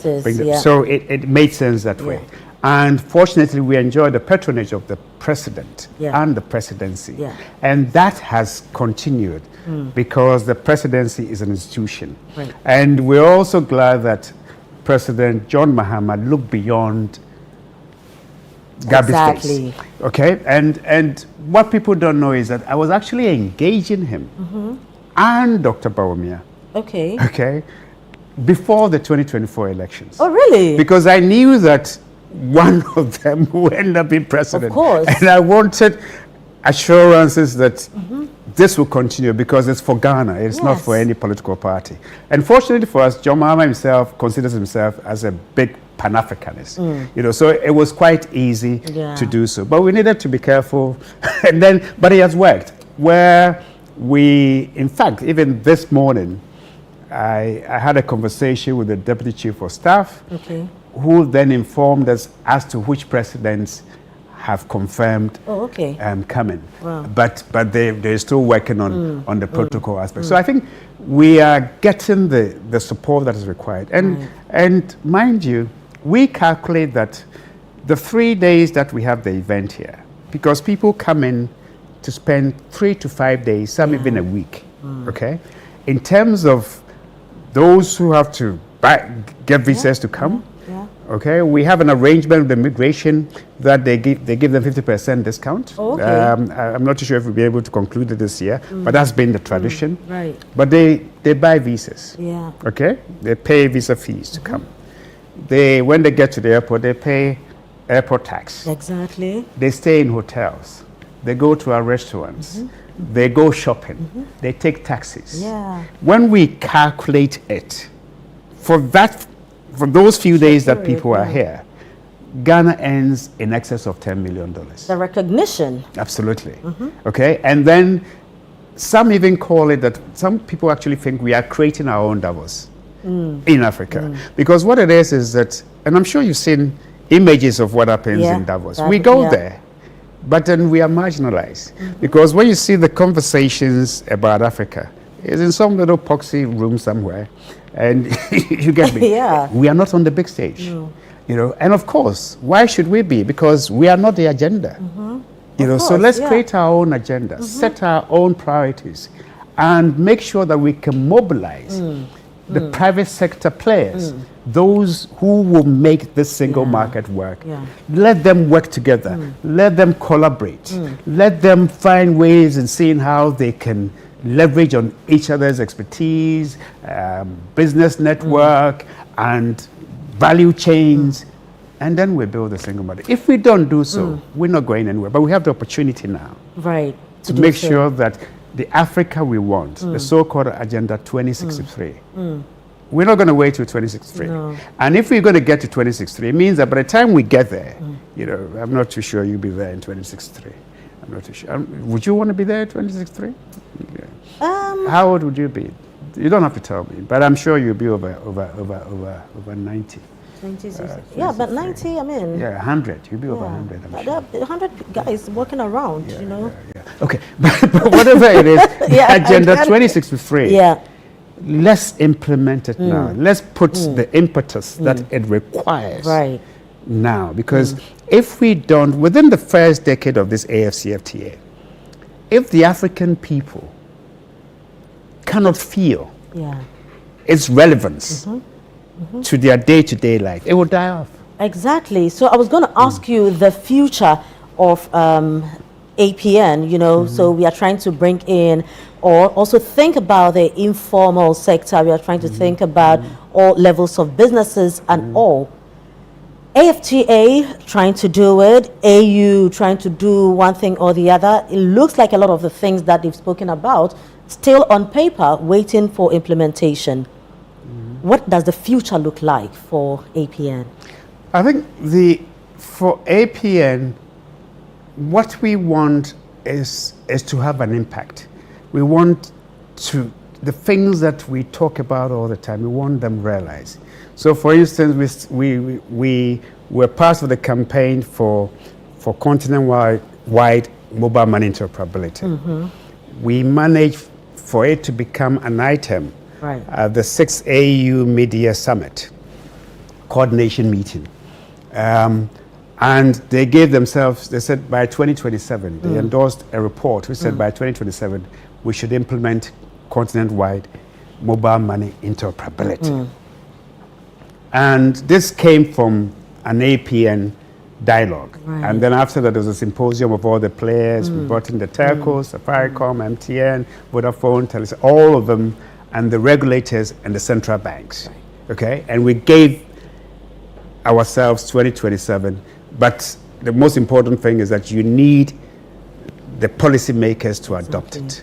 So it made sense that way. And fortunately, we enjoy the patronage of the president and the presidency. And that has continued because the presidency is an institution. And we're also glad that President John Mahama looked beyond Gabby States. Okay? And what people don't know is that I was actually engaging him and Dr. Bawumia. Okay? Before the 2024 elections. Oh, really? Because I knew that one of them would end up being president. Of course. And I wanted assurances that this will continue because it's for Ghana. It's not for any political party. And fortunately for us, John Mahama himself considers himself as a big Pan-Africanist. So it was quite easy to do so. But we needed to be careful. But it has worked. Where we, in fact, even this morning, I had a conversation with the Deputy Chief of Staff, who then informed us as to which presidents have confirmed coming. Wow. But they're still working on the protocol aspect. So I think we are getting the support that is required. And mind you, we calculate that the 3 days that we have the event here, because people come in to spend 3 to 5 days, some even a week, okay? In terms of those who have to get visas to come, okay, we have an arrangement with immigration that they give them 50% discount. I'm not too sure if we'll be able to conclude it this year, but that's been the tradition. But they buy visas. Okay, they pay visa fees to come. When they get to the airport, they pay airport tax. Exactly. They stay in hotels. They go to our restaurants. They go shopping. They take taxis. When we calculate it, for those few days that people are here, Ghana earns in excess of $10 million. The recognition. Absolutely. Okay, and then some even call it that some people actually think we are creating our own Davos in Africa. Because what it is that, and I'm sure you've seen images of what happens in Davos. We go there, but then we are marginalized. Because when you see the conversations about Africa, it's in some little poxy room somewhere. And you get me? We are not on the big stage. And of course, why should we be? Because we are not the agenda. So let's create our own agenda, set our own priorities, and make sure that we can mobilize the private sector players, those who will make this single market work. Let them work together. Let them collaborate. Let them find ways in seeing how they can leverage on each other's expertise, business network, and value chains, and then we build a single market. If we don't do so, we're not going anywhere. But we have the opportunity now to make sure that the Africa we want, the so-called Agenda 2063, we're not going to wait till 2063. And if we're going to get to 2063, it means that by the time we get there, I'm not too sure you'll be there in 2063. I'm not too sure. Would you want to be there in 2063? How old would you be? You don't have to tell me, but I'm sure you'll be over 90. 20, but 90, I mean. 100. You'll be over 100. I'm sure. 100 guys walking around, Okay, but whatever it is, Agenda 2063. Let's implement it now. Let's put the impetus that it requires now, because if we don't, within the first decade of this AFCFTA, if the African people cannot feel its relevance to their day-to-day life, it will die off. Exactly. So I was going to ask you the future of APN, so we are trying to bring in or also think about the informal sector. We are trying to think about all levels of businesses and all. AFTA trying to do it, AU trying to do one thing or the other. It looks like a lot of the things that they've spoken about still on paper, waiting for implementation. What does the future look like for APN? I think for APN, what we want is to have an impact. We want the things that we talk about all the time, we want them realized. So for instance, we were part of the campaign for continent-wide mobile money interoperability. We managed for it to become an item at the 6th AU Media Summit coordination meeting. And they gave themselves, they said by 2027, they endorsed a report which said by 2027, we should implement continent-wide mobile money interoperability. And this came from an APN dialogue. And then after that, there was a symposium of all the players. We brought in the telcos, Safaricom, MTN, Vodafone, Telus, all of them, and the regulators and the central banks. Okay? And we gave ourselves 2027. But the most important thing is that you need the policymakers to adopt it.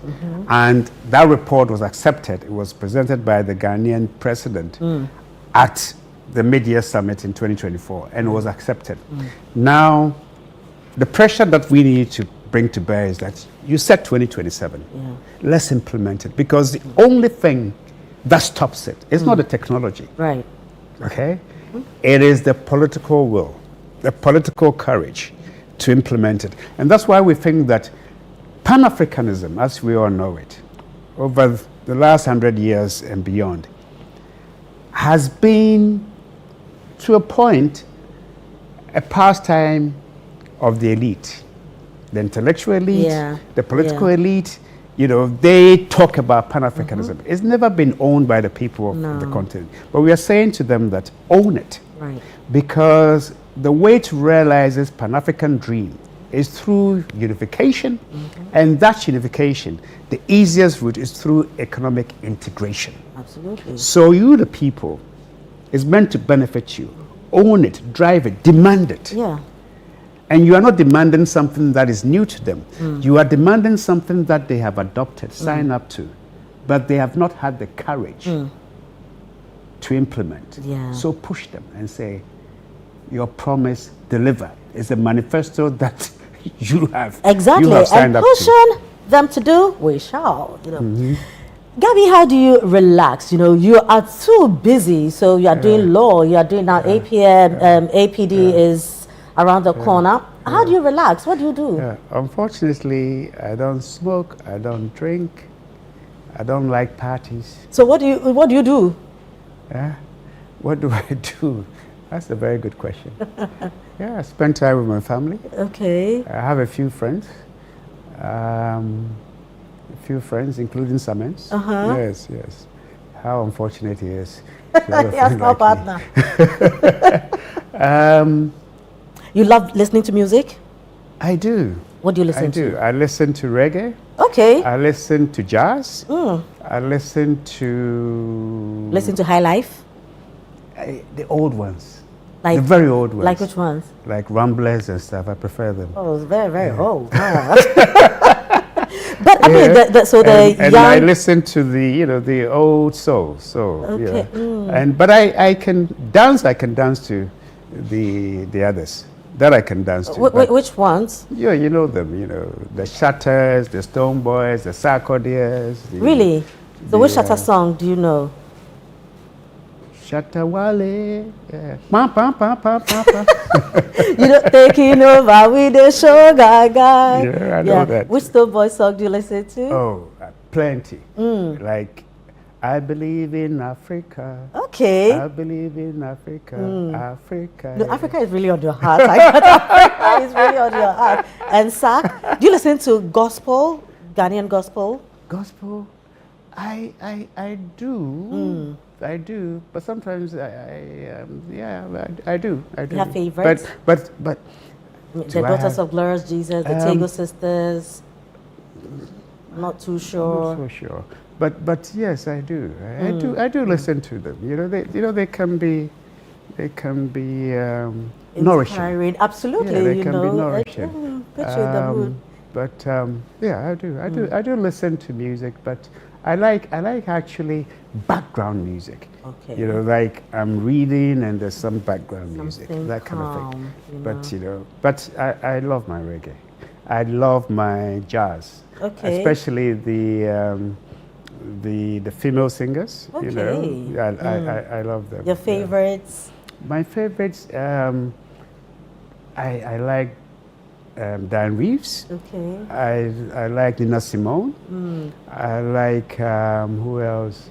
And that report was accepted. It was presented by the Ghanaian president at the Media Summit in 2024, and it was accepted. Now, the pressure that we need to bring to bear is that you said 2027. Let's implement it, because the only thing that stops it is not the technology. Right. Okay? It is the political will, the political courage to implement it. And that's why we think that Pan-Africanism, as we all know it, over the last 100 years and beyond, has been, to a point, a pastime of the elite. The intellectual elite, the political elite, you know, they talk about Pan-Africanism. It's never been owned by the people of the continent. But we are saying to them that own it. Because the way to realize this Pan-African dream is through unification, and that unification, the easiest route is through economic integration. Absolutely. So you, the people, is meant to benefit you. Own it, drive it, demand it. And you are not demanding something that is new to them. You are demanding something that they have adopted, signed up to, but they have not had the courage to implement. So push them and say, your promise, deliver. It's a manifesto that you have, you have signed up to. And pushing them to do, we shall. You know. Gabby, how do you relax? You know, you are too busy. So you are doing law, you are doing now APM, APD is around the corner. How do you relax? What do you do? Unfortunately, I don't smoke, I don't drink, I don't like parties. So what do you do? What do I do? That's a very good question. I spend time with my family. Okay. I have a few friends. Including Samens. Yes. How unfortunate he is. Yes, no partner. You love listening to music? I do. What do you listen to? I listen to reggae. Okay. I listen to jazz. I listen to... Listen to high life? The old ones. Like, the very old ones. Like which ones? Like Ramblers and stuff. I prefer them. Oh, it's very, very old. But I mean, and I listen to the old soul. But I can dance. I can dance to the others that I can dance to. Which ones? Yeah, you know them. You know, the Shatters, the Stone Boys, the Sarkodiers. Really? So which Shatter song do you know? Shattawale. You know, taking over with the show, guy. Yeah, I know that. Which Stone Boy song do you listen to? Oh, plenty. Like, I believe in Africa. Okay. I believe in Africa. Africa. No, Africa is really on your heart. Africa is really on your heart. And Sak, do you listen to gospel, Ghanaian gospel? Gospel? I do. I do, but sometimes I do. You have favorites? But the Daughters of Glorious Jesus, the Tego Sisters. Not too sure. I'm not so sure, but yes, I do. I do listen to them. You know, they can be Inspiring. Absolutely, Yeah, they you can know. be nourishing. Put you in the mood. But yeah, I do listen to music, but I like actually background music. Okay. You know, like I'm reading and there's some background music, Something that kind of calm, thing. you But you know, but I love my reggae. I love my jazz. Okay. Especially the female singers. Okay. You know, I love them. Your favorites? My favorites, I like Diane Reeves. Okay. I like Nina Simone. I like who else?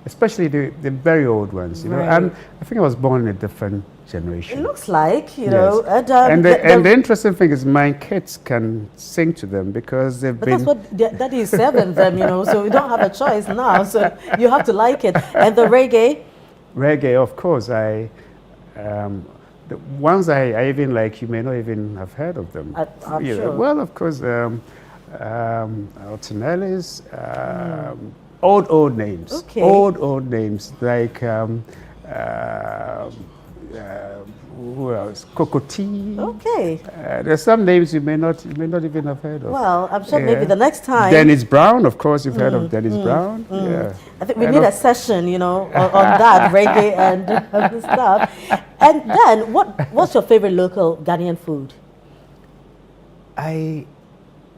Especially the very old ones. You know, and I think I was born in a different generation. It looks like, you know. And the interesting thing is my kids can sing to them because they've been... That's what Daddy is serving them, you know, so we don't have a choice now. So you have to like it. And the reggae? Reggae, of course. The ones I even like, you may not even have heard of them. I'm sure. Well, of course, Altonellis, old names. Okay. Old names like who else? Cocotte. Okay. There's some names you may not even have heard of. Well, I'm sure maybe the next time. Dennis Brown, of course, you've heard of Dennis Brown. Yeah. I think we need a session, you know, on that reggae and stuff. And then, what's your favorite local Ghanaian food? I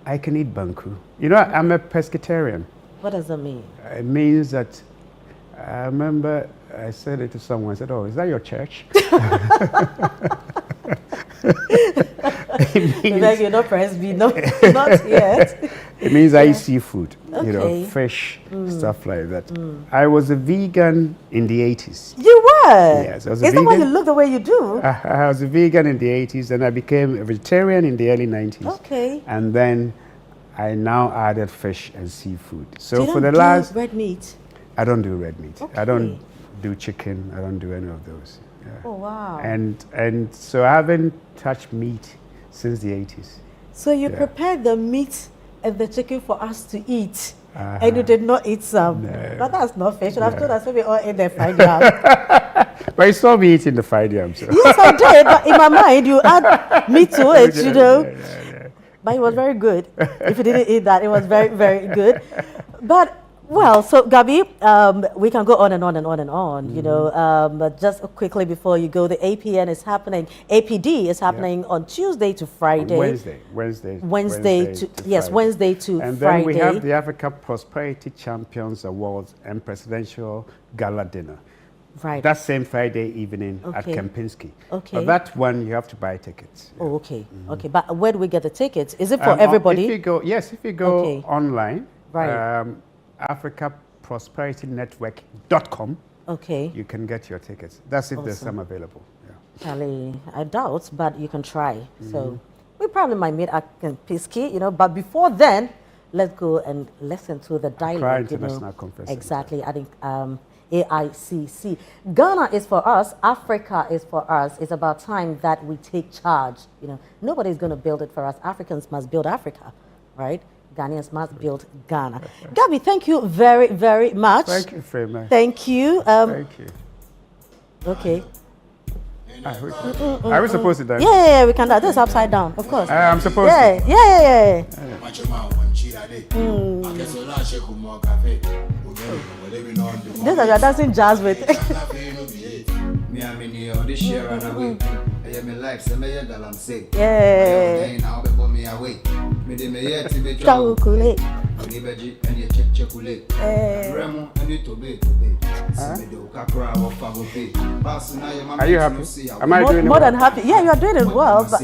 can eat banku. You know, I'm a pescatarian. What does that mean? It means that I remember I said it to someone. I said, "Oh, is that your church?" It means, like you're not Presby, not yet. It means I eat seafood, Okay. you know, fish, stuff like that. I was a vegan in the 80s. You were? Yes, I was a Is that why you vegan. look the way you do? I was a vegan in the 80s, and I became a vegetarian in the early 90s. Okay. And then I now added fish and seafood. So you for don't the last... do red meat? I don't do red meat. Okay. I don't do chicken. I don't do any of those. Yeah. Oh, wow. And so I haven't touched meat since the 80s. So you prepared the meat and the chicken for us to eat, and you did not eat some. No. But that's not fair. You should have told us when we all ate the fried yam. But you saw me eating the fried yam. So. Yes, I did. But in my mind, you add meat to it, you know. Yeah. But it was very good. If you didn't eat that, it was very, very good. But, well, so Gabby, we can go on and on and on and on, you know. But just quickly before you go, the APN is happening, APD is happening on Tuesday to Friday. Wednesday to yes, Friday. Wednesday to and Friday. then we have the Africa Prosperity Champions Awards and Presidential Gala Dinner. Right. That same Friday evening at Okay. Kempinski. Okay. But that one you have to buy tickets. Oh, okay. Okay. But where do we get the tickets? Is it for everybody? If you go Okay. online, Right. AfricaProsperityNetwork.com, Okay. you can get your tickets. That's if there's Awesome. some available. Yeah. Charlie, I doubt, but you can try. So we probably might meet at Kempinski, you know. But before then, let's go and listen to the dialogue. Accra you know. International Conference Center. Exactly. I think AICC. Ghana is for us. Africa is for us. It's about time that we take charge. You know, nobody's going to build it for us. Africans must build Africa, right? Ghanaians must build Ghana. Gabby, thank you very, very much. Thank you, Frema. Thank you. Thank you. Okay. Are we supposed to dance? Yeah, we can do this upside down, of course. I'm supposed Yeah, to. yeah. This is you're dancing jazz with. Yeah. Chakule. Are you happy? Am I doing More it? than happy. Yeah, you are doing it well. But,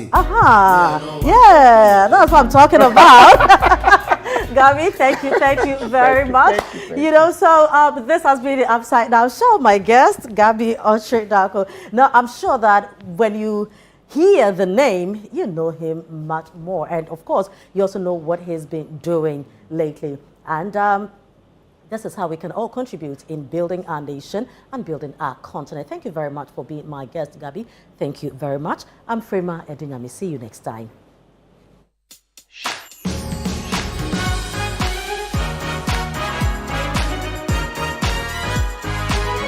yeah, that's what I'm talking about. Gabby, thank you very much. You know, so this has been the Upside Down Show. My guest, Gabby Asare-Darko. Now, I'm sure that when you hear the name, you know him much more. And of course, you also know what he's been doing lately. And this is how we can all contribute in building our nation and building our continent. Thank you very much for being my guest, Gabby. Thank you very much. I'm Frema Adunyame. See you next time.